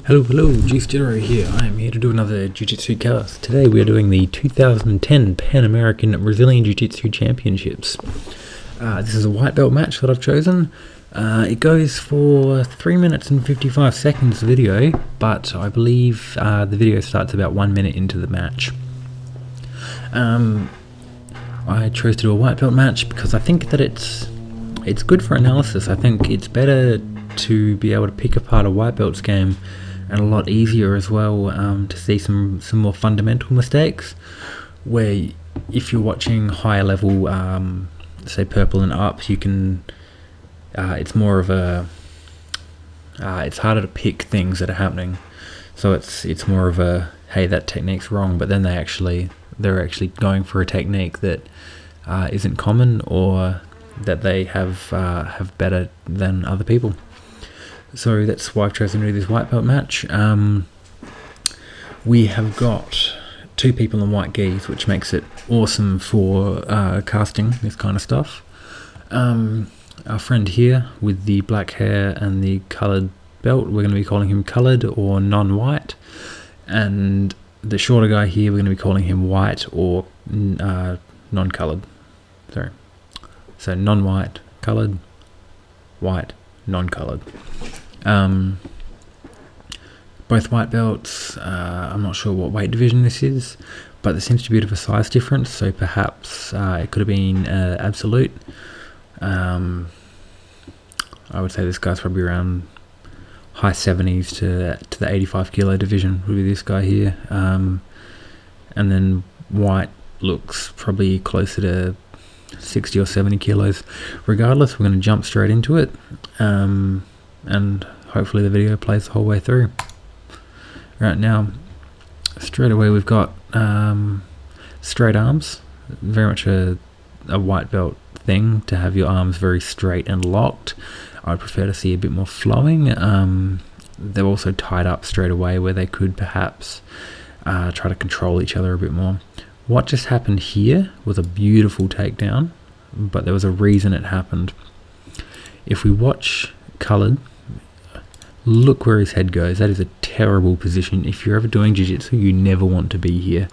Hello, Juice General here. I am here to do another BJJ Cast. Today we are doing the 2010 Pan American Brazilian Jiu-Jitsu Championships. This is a white belt match that I've chosen. It goes for 3 minutes and 55 seconds video, but I believe the video starts about 1 minute into the match. I chose to do a white belt match because I think that it's good for analysis. I think it's better to be able to pick apart a white belt's game, and a lot easier as well to see some more fundamental mistakes, where if you're watching higher level, say purple and up, you can it's more of a it's harder to pick things that are happening. So it's more of a, hey, that technique's wrong, but then they're actually going for a technique that isn't common, or that they have better than other people. So that's why I've chosen to do this white belt match. We have got 2 people in white gis, which makes it awesome for casting this kind of stuff. Our friend here with the black hair and the coloured belt, we're going to be calling him coloured or non-white. And the shorter guy here, we're going to be calling him white or non-coloured. Sorry. So non-white, coloured, white, non-coloured. Both white belts, I'm not sure what weight division this is, but there seems to be a bit of a size difference, so perhaps it could have been absolute. I would say this guy's probably around high 70s to the 85 kilo division would be this guy here. And then white looks probably closer to 60 or 70 kilos. Regardless, we're going to jump straight into it, and hopefully the video plays the whole way through. Right now, straight away we've got straight arms. Very much a white belt thing to have your arms very straight and locked. I'd prefer to see a bit more flowing. They're also tied up straight away, where they could perhaps try to control each other a bit more. What just happened here was a beautiful takedown, but there was a reason it happened. If we watch coloured, look where his head goes. That is a terrible position. If you're ever doing jiu-jitsu, you never want to be here.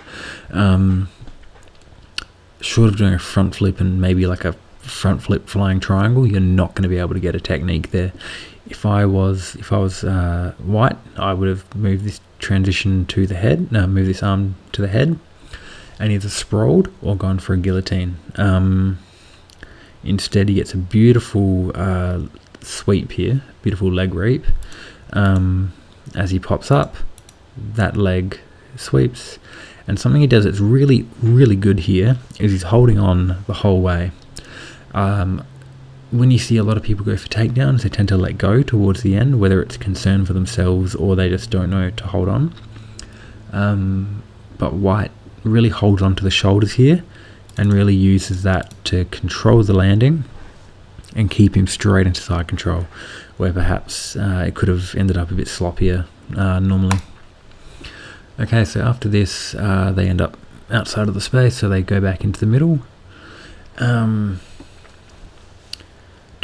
Short of doing a front flip and maybe like a front flip flying triangle, you're not going to be able to get a technique there. If I was white, I would have moved this transition to the head. No, move this arm to the head, and either sprawled or gone for a guillotine. Instead, he gets a beautiful sweep here, beautiful leg reap. As he pops up, that leg sweeps, and something he does that's really, really good here is he's holding on the whole way. When you see a lot of people go for takedowns, they tend to let go towards the end, whether it's concern for themselves or they just don't know to hold on. But white really holds on to the shoulders here and really uses that to control the landing and keep him straight into side control, where perhaps it could have ended up a bit sloppier normally. Okay, so after this, they end up outside of the space, so they go back into the middle. 2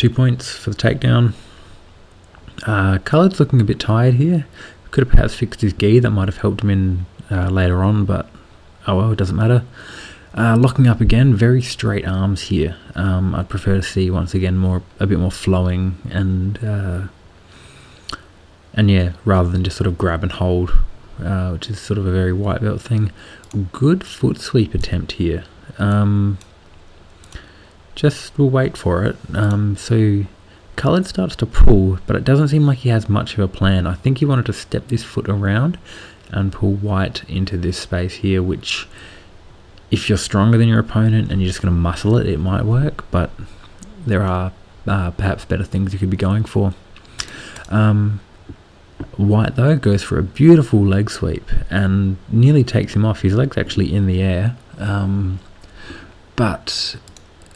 points for the takedown. Coloured's looking a bit tired here. Could have perhaps fixed his gi, that might have helped him in later on, but oh well, it doesn't matter. Locking up again, very straight arms here. I'd prefer to see once again a bit more flowing and yeah, rather than just sort of grab and hold, which is sort of a very white belt thing. Good foot sweep attempt here. Just we'll wait for it. So coloured starts to pull, but it doesn't seem like he has much of a plan. I think he wanted to step this foot around and pull white into this space here, which, if you're stronger than your opponent and you're just going to muscle it, it might work, but there are perhaps better things you could be going for. White, though, goes for a beautiful leg sweep and nearly takes him off. His leg's actually in the air, but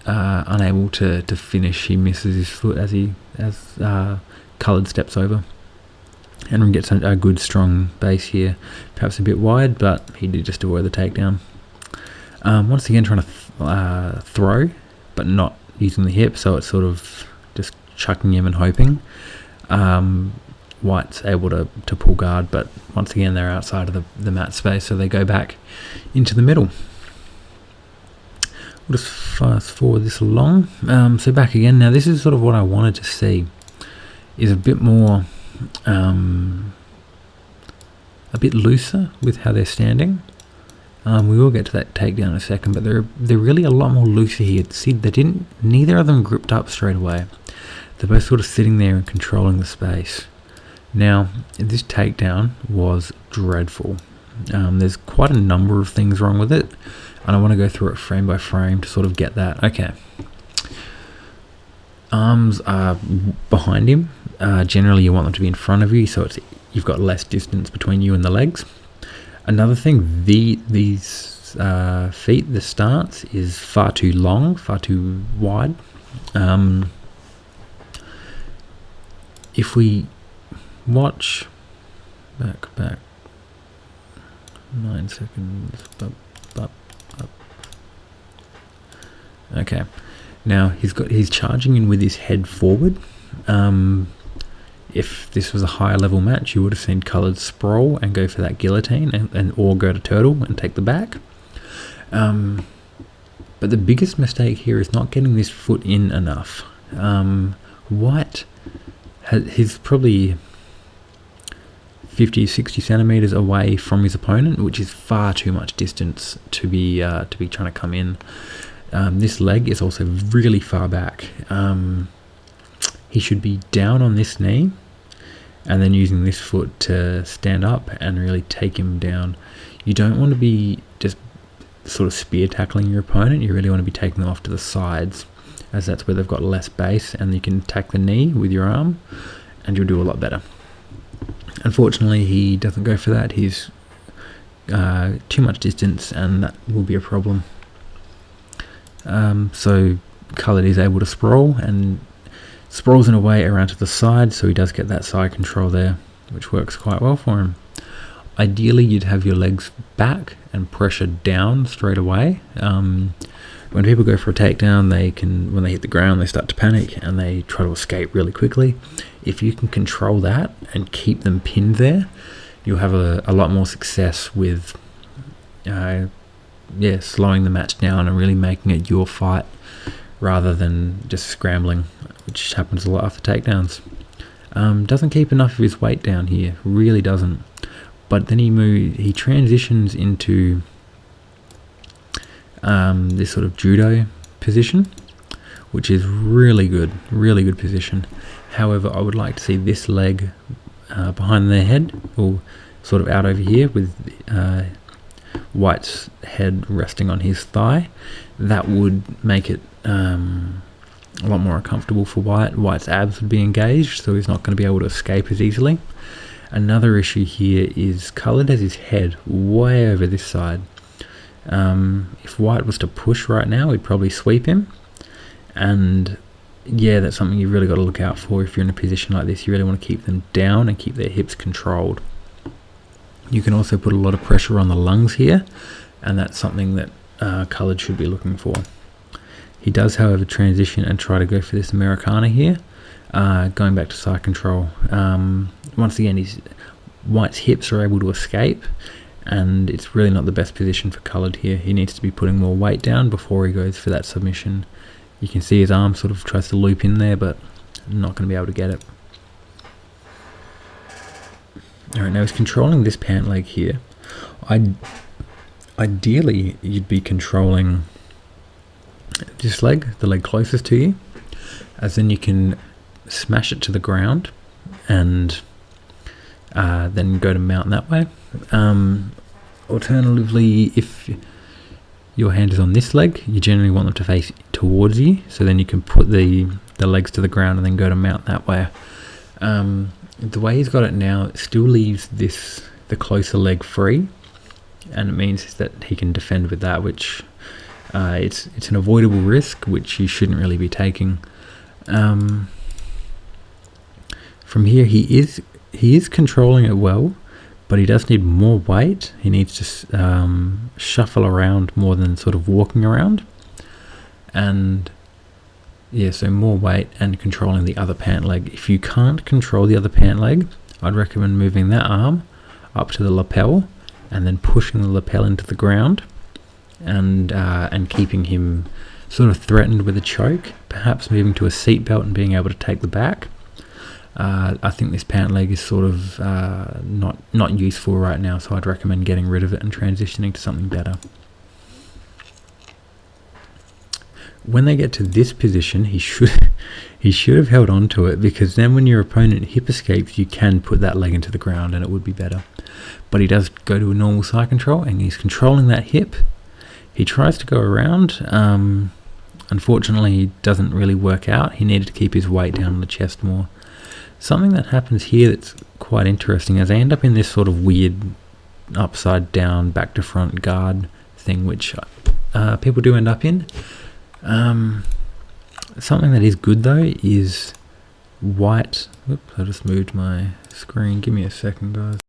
unable to finish. He misses his foot as coloured steps over, and gets a good strong base here. Perhaps a bit wide, but he did just avoid the takedown. Once again trying to throw, but not using the hip, so it's sort of just chucking him and hoping. White's able to pull guard, but once again they're outside of the mat space, so they go back into the middle. We'll just fast forward this along. So back again. Now this is sort of what I wanted to see, is a bit more, a bit looser with how they're standing. We will get to that takedown in a second, but they're really a lot more looser here. See, neither of them gripped up straight away. They're both sort of sitting there and controlling the space. Now, this takedown was dreadful. There's quite a number of things wrong with it, and I want to go through it frame by frame to sort of get that. Okay. Arms are behind him. Generally, you want them to be in front of you, so you've got less distance between you and the legs. Another thing, these feet, the stance is far too long, far too wide. If we watch back 9 seconds, up. Okay, now he's charging in with his head forward. If this was a higher level match, you would have seen Coloured sprawl and go for that guillotine, or go to turtle and take the back. But the biggest mistake here is not getting this foot in enough. White, he's probably 50-60 centimeters away from his opponent, which is far too much distance to be trying to come in. This leg is also really far back. He should be down on this knee and then using this foot to stand up and really take him down. You don't want to be just sort of spear tackling your opponent. You really want to be taking them off to the sides, as that's where they've got less base, and you can attack the knee with your arm and you'll do a lot better. Unfortunately, he doesn't go for that. He's too much distance, and that will be a problem. So Coloured is able to sprawl, and sprawls in a way around to the side, so he does get that side control there, which works quite well for him. Ideally, you'd have your legs back and pressure down straight away. When people go for a takedown, when they hit the ground, they start to panic and they try to escape really quickly. If you can control that and keep them pinned there, you'll have a lot more success with slowing the match down and really making it your fight rather than just scrambling, which happens a lot after takedowns. Doesn't keep enough of his weight down here, really doesn't. But then he transitions into this sort of judo position, which is really good position. However, I would like to see this leg behind their head, or sort of out over here, with White's head resting on his thigh. That would make it a lot more uncomfortable for White. White's abs would be engaged, so he's not going to be able to escape as easily. Another issue here is Coloured has his head way over this side. If White was to push right now, he'd probably sweep him, and yeah, that's something you've really got to look out for if you're in a position like this. You really want to keep them down and keep their hips controlled. You can also put a lot of pressure on the lungs here, and that's something that Coloured should be looking for. He does, however, transition and try to go for this Americana here, going back to side control. Once again, White's hips are able to escape, and it's really not the best position for Coloured here. He needs to be putting more weight down before he goes for that submission. You can see his arm sort of tries to loop in there, but not going to be able to get it. Alright, now he's controlling this pant leg here. Ideally, you'd be controlling this leg, the leg closest to you, as then you can smash it to the ground and then go to mount that way. Alternatively, if your hand is on this leg, you generally want them to face towards you, so then you can put the legs to the ground and then go to mount that way. The way he's got it now, it still leaves the closer leg free, and it means that he can defend with that, which it's an avoidable risk, which you shouldn't really be taking. From here, he is controlling it well, but he does need more weight. He needs to shuffle around more than sort of walking around, and yeah, so more weight and controlling the other pant leg. If you can't control the other pant leg, I'd recommend moving that arm up to the lapel and then pushing the lapel into the ground, and keeping him sort of threatened with a choke, perhaps moving to a seat belt and being able to take the back. I think this pant leg is sort of not useful right now, so I'd recommend getting rid of it and transitioning to something better. When they get to this position, he should have held on to it, because then when your opponent hip escapes, you can put that leg into the ground and it would be better. But he does go to a normal side control and he's controlling that hip. He tries to go around. Unfortunately, it doesn't really work out. He needed to keep his weight down on the chest more. Something that happens here that's quite interesting is they end up in this sort of weird upside down back to front guard thing, which people do end up in. Something that is good though is white. Oops, I just moved my screen. Give me a second, guys.